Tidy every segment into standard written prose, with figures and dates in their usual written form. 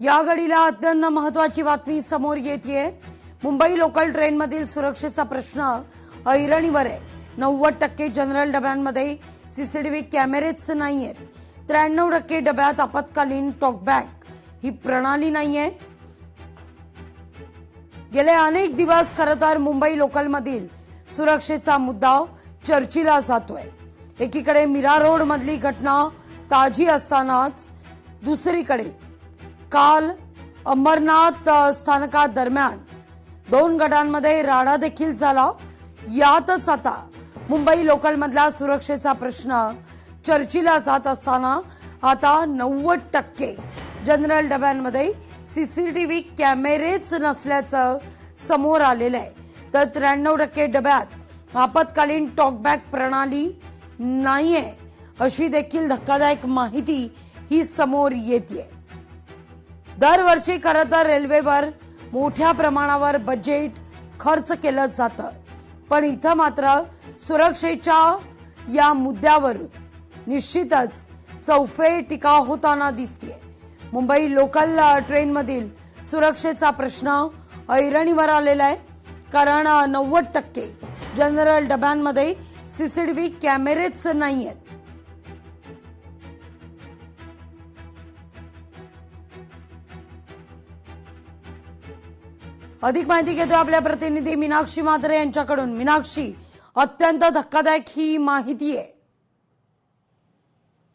या घडीला अत्यंत महत्त्वाची बातमी समोर येतेय। मुंबई लोकल ट्रेनमधील सुरक्षेचा प्रश्न ऐरणीवर आहे। 90% जनरल डब्यांमध्ये सीसीटीव्ही कॅमेरेच नाहीयेत। 93% डब्यात आपत्कालीन टॉकबॅक ही प्रणाली नाहीये। गेले अनेक दिवस खरं तर मुंबई लोकलमधील सुरक्षेचा मुद्दा चर्चेला जातोय। एकीकडे मीरा रोड मधली घटना ताजी असतानाच दुसरीकडे काल अंबरनाथ स्थानकादरम्यान 2 गटांमध्ये राडा देखील झाला। यातच आता मुंबई लोकलमधला सुरक्षेचा प्रश्न चर्चेला जात असताना आता 90% जनरल डब्यांमध्ये सीसीटीव्ही कॅमेरेच नसल्याचं समोर आलेलं आहे। तर 93% डब्यात आपत्कालीन टॉकबॅक प्रणाली नाहीये, अशी देखील धक्कादायक माहिती ही समोर येते। दरवर्षी खरं तर रेल्वेवर मोठ्या प्रमाणावर बजेट खर्च केलं जातं, पण इथं मात्र सुरक्षेच्या या मुद्द्यावर निश्चितच चौफेर टीका होताना दिसते। मुंबई लोकल ट्रेनमधील सुरक्षेचा प्रश्न ऐरणीवर आलेला आहे, कारण 90% जनरल डब्यांमध्ये सीसीटीव्ही कॅमेरेच नाहीयेत। अधिक माहिती घेतो आपल्या प्रतिनिधी मीनाक्षी म्हात्रे यांच्याकडून। मीनाक्षी, अत्यंत धक्कादायक ही माहिती आहे।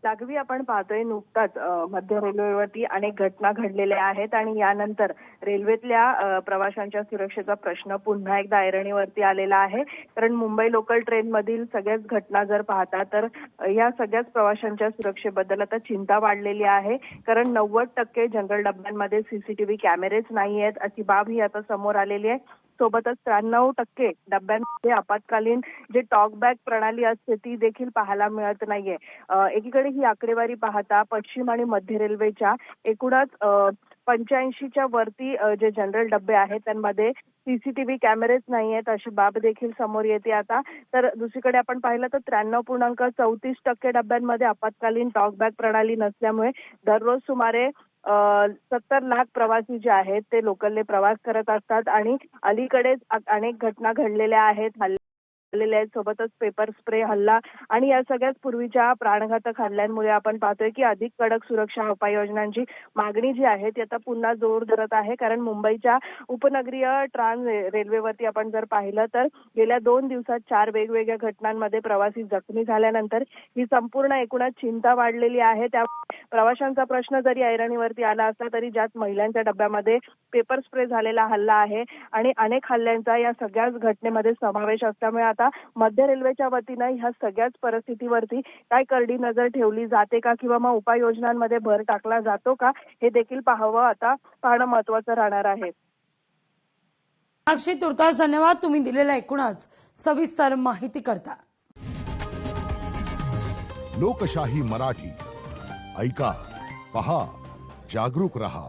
जागवी आपण पाहतोय नुकताच मध्य रेल्वेवरती अनेक घटना घडलेल्या आहेत आणि यानंतर रेल्वेतल्या प्रवाशांच्या सुरक्षेचा प्रश्न पुन्हा एकदा ऐरणीवरती आलेला आहे। कारण मुंबई लोकल ट्रेन मधील सगळ्याच घटना जर पाहता तर या सगळ्याच प्रवाशांच्या सुरक्षेबद्दल आता चिंता वाढलेली आहे। कारण 90% जनरल डब्यांमध्ये सीसीटीव्ही कॅमेरेच नाही आहेत, अशी बाब ही आता समोर आलेली आहे। सोबतच 93% डब्यांमध्ये आपत्कालीन जे टॉकबॅक प्रणाली असते ती देखील पाहायला मिळत नाहीये। एकीकडे ही आकडेवारी पाहता पश्चिम आणि मध्य रेल्वेच्या एकूणच 85च्या वरती जे जनरल डब्बे आहेत त्यांमध्ये सीसीटीव्ही कॅमेरेच नाही आहेत, अशी बाब देखील समोर येते आता। तर दुसरीकडे आपण पाहिलं तर 93.34% डब्यांमध्ये आपत्कालीन टॉकबॅक प्रणाली नसल्यामुळे दररोज सुमारे 70 लाख प्रवासी जे आहेत ते लोकलने प्रवास करत असतात आणि अलीकडेच अनेक घटना घडलेल्या आहेत, हल्ले आहेत, सोबतच पेपर स्प्रे हल्ला आणि या सगळ्याच पूर्वीच्या प्राणघातक हल्ल्यांमुळे आपण पाहतोय की अधिक कडक सुरक्षा उपाययोजनांची मागणी जी आहे ती आता पुन्हा जोर धरत आहे। कारण मुंबईच्या उपनगरीय ट्रान्स रेल्वेवरती आपण जर पाहिलं तर गेल्या 2 दिवसात 4 वेगवेगळ्या घटनांमध्ये प्रवासी जखमी झाल्यानंतर ही संपूर्ण एकूणच चिंता वाढलेली आहे। त्या प्रवाशांचा प्रश्न जरी ऐरणीवरती आला असला तरी ज्यात महिलांच्या डब्यामध्ये पेपर स्प्रे झालेला हल्ला आहे आणि अनेक हल्ल्यांचा या सगळ्याच घटनेमध्ये समावेश असल्यामुळे आता मध्य रेल्वेच्या वतीनं ह्या सगळ्याच परिस्थितीवरती काय करडी नजर ठेवली जाते का किंवा मग उपाययोजनांमध्ये भर टाकला जातो का, हे देखील पाहणं महत्त्वाचं राहणार आहे। मीनाक्षी, तुर्तास धन्यवाद तुम्ही दिलेल्या एकूणच सविस्तर माहिती करता। लोकशाही मराठी ऐका, पहा, जागरूक रहा।